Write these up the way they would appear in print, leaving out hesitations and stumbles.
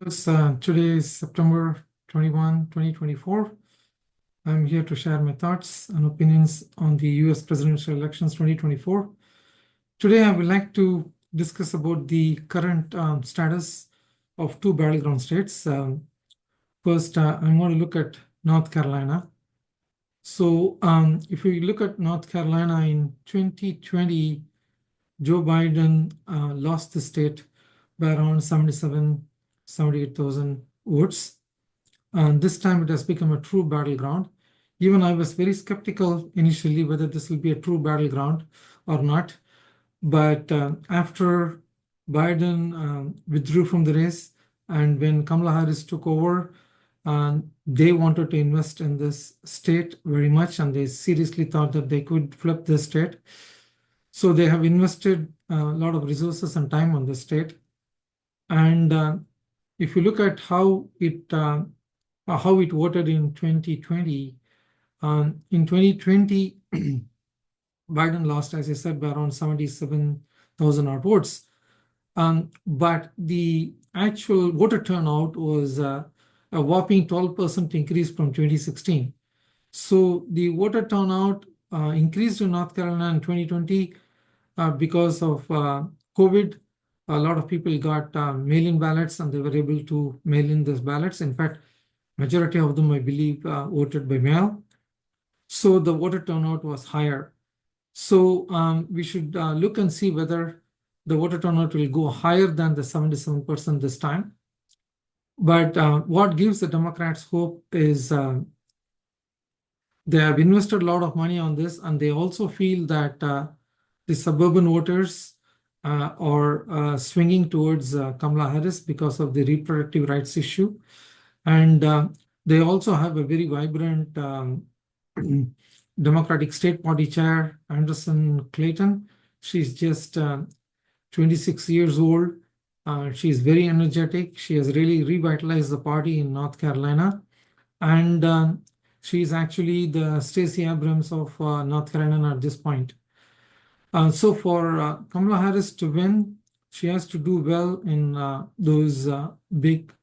Today is September 21, 2024. I'm here to share my thoughts and opinions on the US presidential elections 2024. Today, I would like to discuss about the current status of two battleground states. First, I'm going to look at North Carolina. So if we look at North Carolina in 2020, Joe Biden lost the state by around 78,000 votes. And this time it has become a true battleground. Even I was very skeptical initially whether this will be a true battleground or not. But after Biden withdrew from the race, and when Kamala Harris took over, they wanted to invest in this state very much, and they seriously thought that they could flip this state. So they have invested a lot of resources and time on the state. And if you look at how it voted in 2020, in 2020, Biden lost, as I said, by around 77,000 odd votes. But the actual voter turnout was a whopping 12% increase from 2016. So the voter turnout increased in North Carolina in 2020 because of COVID. A lot of people got mail-in ballots, and they were able to mail in those ballots. In fact, majority of them, I believe, voted by mail. So the voter turnout was higher. So we should look and see whether the voter turnout will go higher than the 77% this time. But what gives the Democrats hope is they have invested a lot of money on this, and they also feel that the suburban voters are swinging towards Kamala Harris because of the reproductive rights issue. And they also have a very vibrant Democratic State Party Chair, Anderson Clayton. She's just 26 years old. She's very energetic. She has really revitalized the party in North Carolina. And she's actually the Stacey Abrams of North Carolina at this point. So for Kamala Harris to win, she has to do well in those big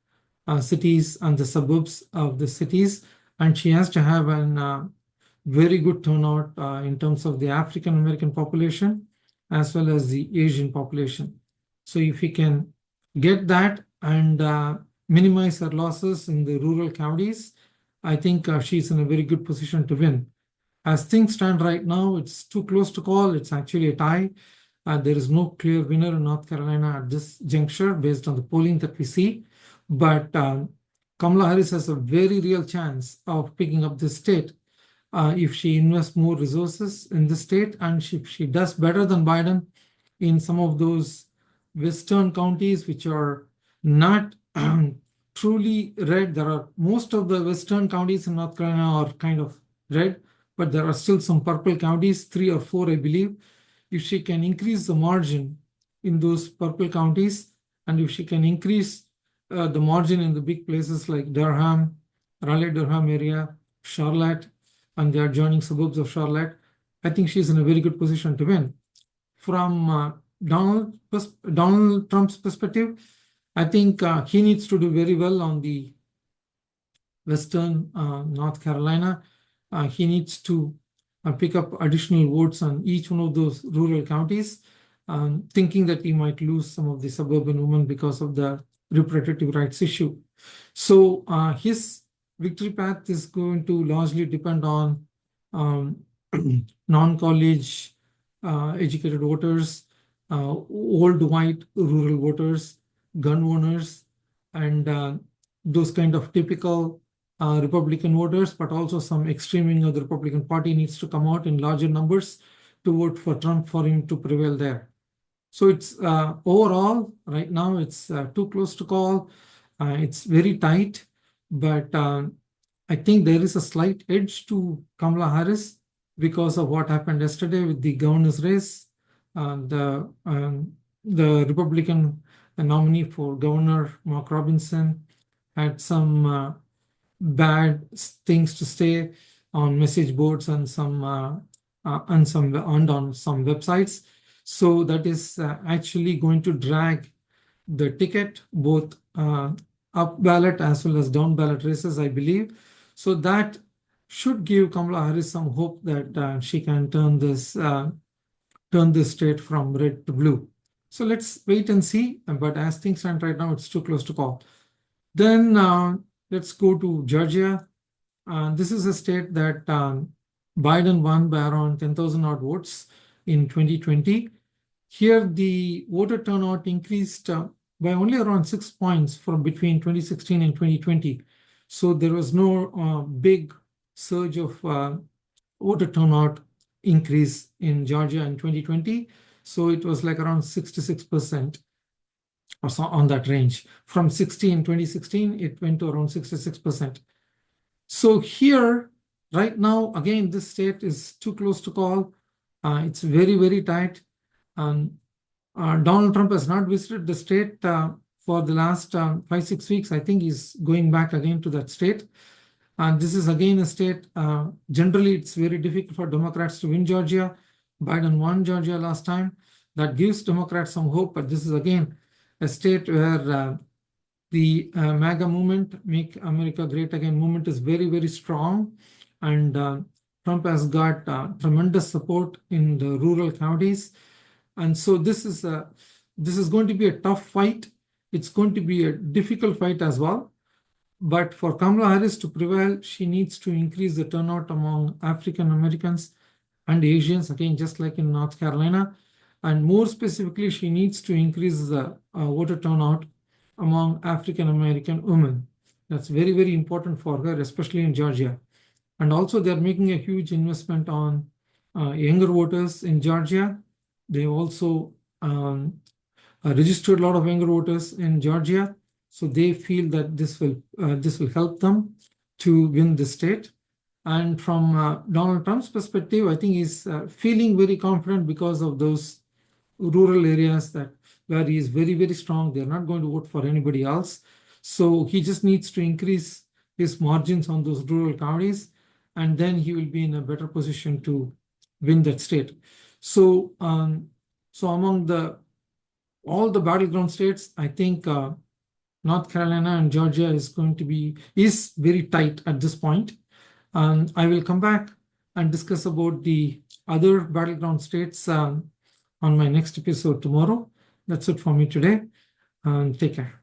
cities and the suburbs of the cities. And she has to have a very good turnout in terms of the African American population as well as the Asian population. So if we can get that and minimize her losses in the rural counties, I think she's in a very good position to win. As things stand right now, it's too close to call. It's actually a tie. There is no clear winner in North Carolina at this juncture based on the polling that we see. But Kamala Harris has a very real chance of picking up this state if she invests more resources in the state, and if she does better than Biden in some of those western counties which are not truly red. Most of the western counties in North Carolina are kind of red, but there are still some purple counties, 3 or 4, I believe. If she can increase the margin in those purple counties, and if she can increase the margin in the big places like Durham, Raleigh-Durham area, Charlotte, and the adjoining suburbs of Charlotte, I think she's in a very good position to win. From Donald Trump's perspective, I think he needs to do very well on the western North Carolina. He needs to pick up additional votes on each one of those rural counties, thinking that he might lose some of the suburban women because of the reproductive rights issue. So his victory path is going to largely depend on non-college educated voters, old white rural voters, gun owners, and those kind of typical Republican voters, but also some extreme wing of the Republican Party needs to come out in larger numbers to vote for Trump for him to prevail there. So it's overall, right now, it's too close to call. It's very tight, but I think there is a slight edge to Kamala Harris because of what happened yesterday with the governor's race. The Republican nominee for governor, Mark Robinson, had some bad things to say on message boards and on some websites. So that is actually going to drag the ticket, both up ballot as well as down ballot races, I believe. So that should give Kamala Harris some hope that she can turn this state from red to blue. So let's wait and see. But as things stand right now, it's too close to call. Then let's go to Georgia. This is a state that Biden won by around 10,000 odd votes in 2020. Here, the voter turnout increased by only around 6 points from between 2016 and 2020. So there was no big surge of voter turnout increase in Georgia in 2020. So it was like around 66% or so on that range. From 60 in 2016, it went to around 66%. So here, right now, again, this state is too close to call. It's very, very tight. Donald Trump has not visited the state for the last 5-6 weeks. I think he's going back again to that state. And this is again a state, generally it's very difficult for Democrats to win Georgia. Biden won Georgia last time. That gives Democrats some hope, but this is again a state where the MAGA movement, Make America Great Again movement, is very, very strong. And Trump has got tremendous support in the rural counties. And so this is going to be a tough fight. It's going to be a difficult fight as well. But for Kamala Harris to prevail, she needs to increase the turnout among African Americans and Asians, again, just like in North Carolina. And more specifically, she needs to increase the voter turnout among African American women. That's very, very important for her, especially in Georgia. And also, they're making a huge investment on younger voters in Georgia. They also registered a lot of younger voters in Georgia. So they feel that this will help them to win the state. And from Donald Trump's perspective, I think he's feeling very confident because of those rural areas where he is very, very strong. They're not going to vote for anybody else. So he just needs to increase his margins on those rural counties, and then he will be in a better position to win that state. So, among all the battleground states, I think North Carolina and Georgia is very tight at this point. I will come back and discuss about the other battleground states on my next episode tomorrow. That's it for me today. Take care.